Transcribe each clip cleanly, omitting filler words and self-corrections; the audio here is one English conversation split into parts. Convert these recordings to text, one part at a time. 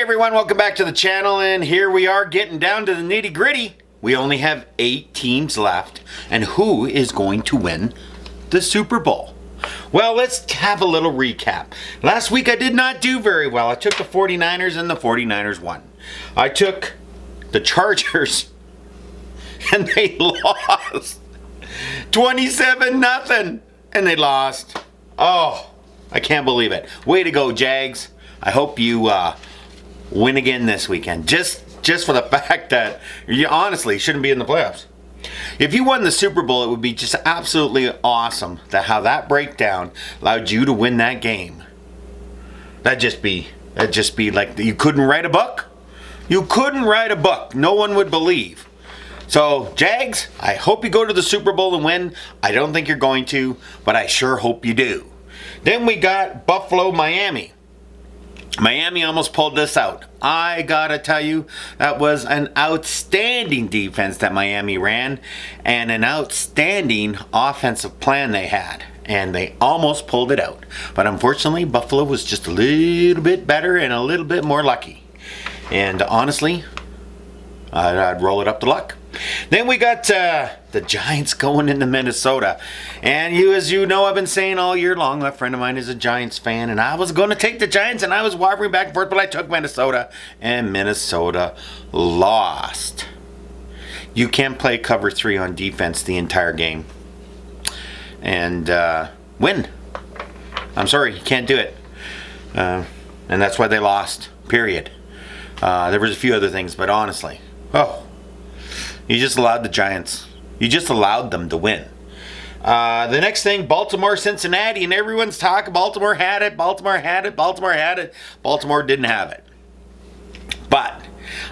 everyone, welcome back to the channel, and here we are getting down to the nitty gritty. We only have 8 teams left, and who is going to win the Super Bowl? Well, let's have a little recap. Last week I did not do very well. I took the 49ers and the 49ers won. I took the Chargers and they lost 27-0, and they lost. Oh, I can't believe it. Way to go, Jags. I hope you win again this weekend. Just for the fact that you honestly shouldn't be in the playoffs. If you won the Super Bowl, it would be just absolutely awesome that how that breakdown allowed you to win that game. That'd just be like you couldn't write a book. You couldn't write a book. No one would believe. So, Jags, I hope you go to the Super Bowl and win. I don't think you're going to, but I sure hope you do. Then we got Buffalo, Miami. Miami almost pulled this out. I gotta tell you, that was an outstanding defense that Miami ran and an outstanding offensive plan they had. And they almost pulled it out. But unfortunately, Buffalo was just a little bit better and a little bit more lucky. And honestly, I'd roll it up to luck. Then we got the Giants going into Minnesota. And as you know, I've been saying all year long, a friend of mine is a Giants fan, and I was going to take the Giants, and I was wavering back and forth, but I took Minnesota, and Minnesota lost. You can't play cover 3 on defense the entire game and win. I'm sorry, you can't do it. And that's why they lost, period. There was a few other things, but honestly, you just allowed the Giants. You just allowed them to win. The next thing, Baltimore, Cincinnati, and everyone's talking. Baltimore had it. Baltimore had it. Baltimore had it. Baltimore didn't have it. But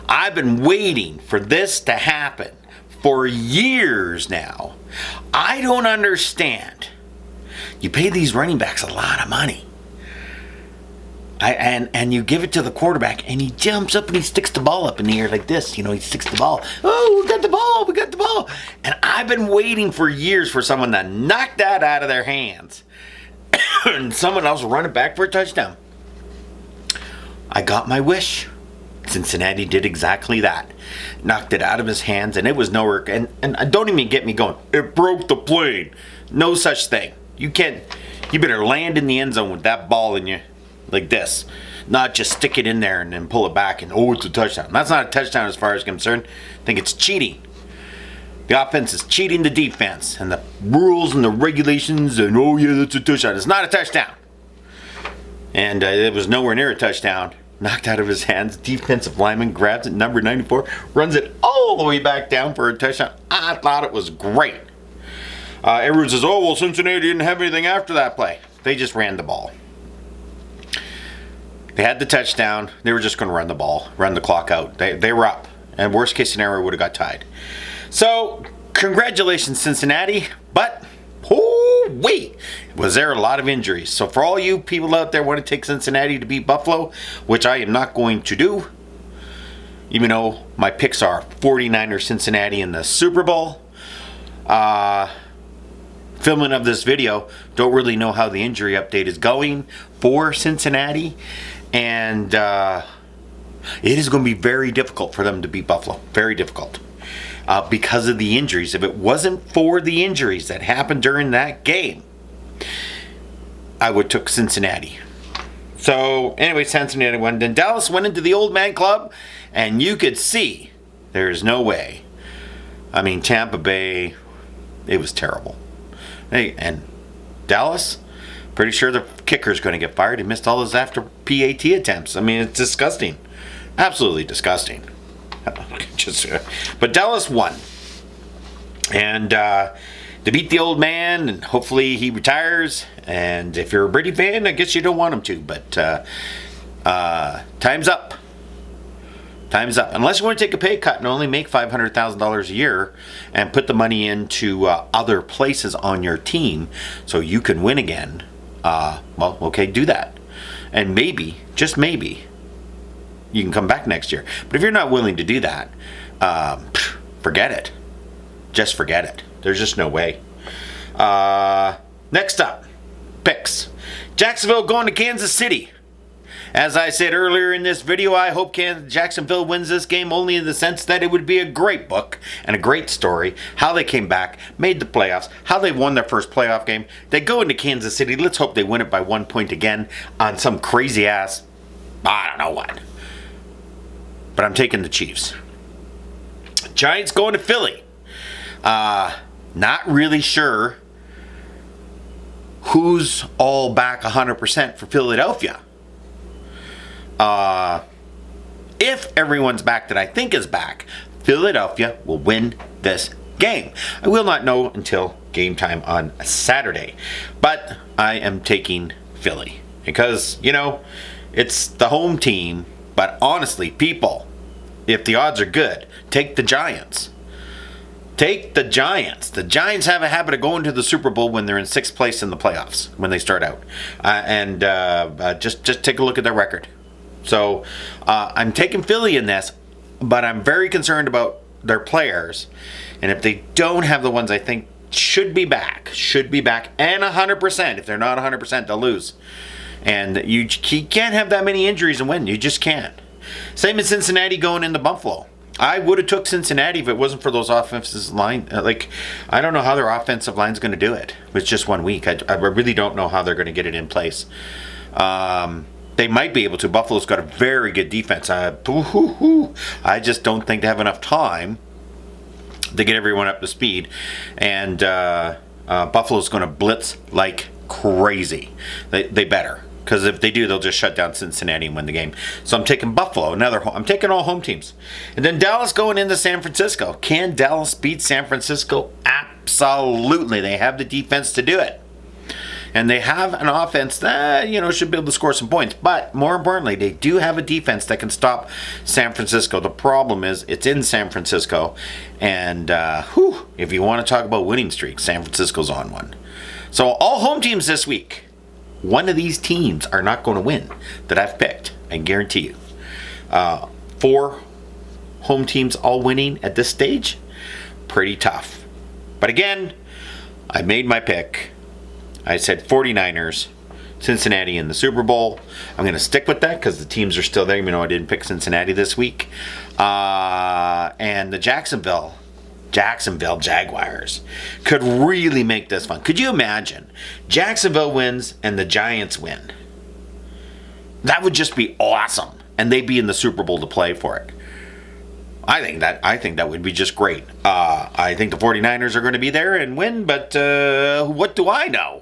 I've been waiting for this to happen for years now. I don't understand. You pay these running backs a lot of money. And you give it to the quarterback, and he jumps up and he sticks the ball up in the air like this. You know, he sticks the ball. Oh, we got the ball. We got the ball. And I've been waiting for years for someone to knock that out of their hands. And someone else will run it back for a touchdown. I got my wish. Cincinnati did exactly that. Knocked it out of his hands, and it was nowhere. And don't even get me going. It broke the plane. No such thing. You better land in the end zone with that ball in you. Like this, not just stick it in there and then pull it back and it's a touchdown. That's not a touchdown as far as I'm concerned. I think it's cheating. The offense is cheating the defense, and the rules and the regulations and that's a touchdown. It's not a touchdown. And it was nowhere near a touchdown. Knocked out of his hands. Defensive lineman grabs it, number 94, runs it all the way back down for a touchdown. I thought it was great. Everyone says, well, Cincinnati didn't have anything after that play. They just ran the ball. They had the touchdown. They were just going to run the ball, run the clock out. They were up. And worst case scenario would have got tied. So, congratulations, Cincinnati. But, was there a lot of injuries. So for all you people out there who want to take Cincinnati to beat Buffalo, which I am not going to do, even though my picks are 49ers, Cincinnati in the Super Bowl. Filming of this video, don't really know how the injury update is going for Cincinnati. And it is going to be very difficult for them to beat Buffalo. Very difficult. Because of the injuries. If it wasn't for the injuries that happened during that game, I would have took Cincinnati. So, anyway, Cincinnati won. Then Dallas went into the old man club, and you could see there's no way. I mean, Tampa Bay, it was terrible. Hey, and Dallas, pretty sure the kicker's going to get fired. He missed all his after PAT attempts. I mean, it's disgusting. Absolutely disgusting. But Dallas won. And to beat the old man, and hopefully he retires. And if you're a Brady fan, I guess you don't want him to. But time's up. Time's up. Unless you want to take a pay cut and only make $500,000 a year and put the money into other places on your team so you can win again, well, okay, do that. And maybe, just maybe, you can come back next year. But if you're not willing to do that, forget it. Just forget it. There's just no way. Next up, picks. Jacksonville going to Kansas City. As I said earlier in this video, I hope Jacksonville wins this game, only in the sense that it would be a great book and a great story. How they came back, made the playoffs, how they won their first playoff game. They go into Kansas City. Let's hope they win it by 1 point again on some crazy ass, I don't know what. But I'm taking the Chiefs. Giants going to Philly. Not really sure who's all back 100% for Philadelphia. If everyone's back that I think is back, Philadelphia will win this game. I will not know until game time on Saturday, but I am taking Philly because, you know, it's the home team. But honestly, people, if the odds are good, take the Giants. Take the Giants. The Giants have a habit of going to the Super Bowl when they're in 6th place in the playoffs, when they start out. Just take a look at their record. So I'm taking Philly in this, but I'm very concerned about their players. And if they don't have the ones I think should be back, and 100%. If they're not 100%, they'll lose. And you can't have that many injuries and win. You just can't. Same as Cincinnati going into Buffalo. I would have took Cincinnati if it wasn't for those offensive line. I don't know how their offensive line's going to do it with just 1 week. I really don't know how they're going to get it in place. They might be able to. Buffalo's got a very good defense. I just don't think they have enough time to get everyone up to speed. And Buffalo's going to blitz like crazy. They better. Because if they do, they'll just shut down Cincinnati and win the game. So I'm taking Buffalo. I'm taking all home teams. And then Dallas going into San Francisco. Can Dallas beat San Francisco? Absolutely. They have the defense to do it. And they have an offense that, should be able to score some points. But more importantly, they do have a defense that can stop San Francisco. The problem is it's in San Francisco. And if you want to talk about winning streaks, San Francisco's on one. So all home teams this week. One of these teams are not going to win that I've picked. I guarantee you. 4 home teams all winning at this stage. Pretty tough. But again, I made my pick. I said 49ers, Cincinnati in the Super Bowl. I'm going to stick with that because the teams are still there, even though I didn't pick Cincinnati this week. And the Jacksonville Jaguars could really make this fun. Could you imagine? Jacksonville wins and the Giants win. That would just be awesome. And they'd be in the Super Bowl to play for it. I think that would be just great. I think the 49ers are going to be there and win, but what do I know?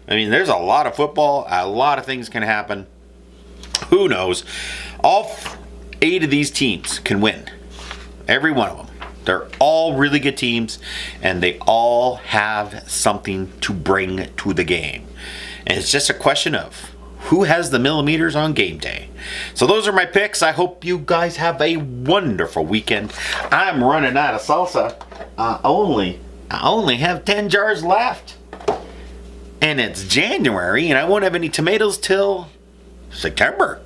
I mean, there's a lot of football. A lot of things can happen. Who knows? All 8 of these teams can win. Every one of them. They're all really good teams, and they all have something to bring to the game. And it's just a question of who has the millimeters on game day. So those are my picks. I hope you guys have a wonderful weekend. I'm running out of salsa. I only have 10 jars left. And it's January, and I won't have any tomatoes till September.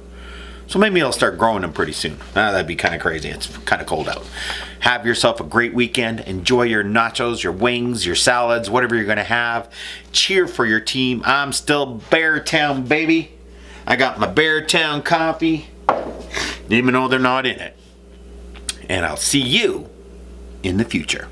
So maybe I'll start growing them pretty soon. That'd be kind of crazy. It's kind of cold out. Have yourself a great weekend. Enjoy your nachos, your wings, your salads, whatever you're going to have. Cheer for your team. I'm still Beartown, baby. I got my Beartown coffee, even though they're not in it. And I'll see you in the future.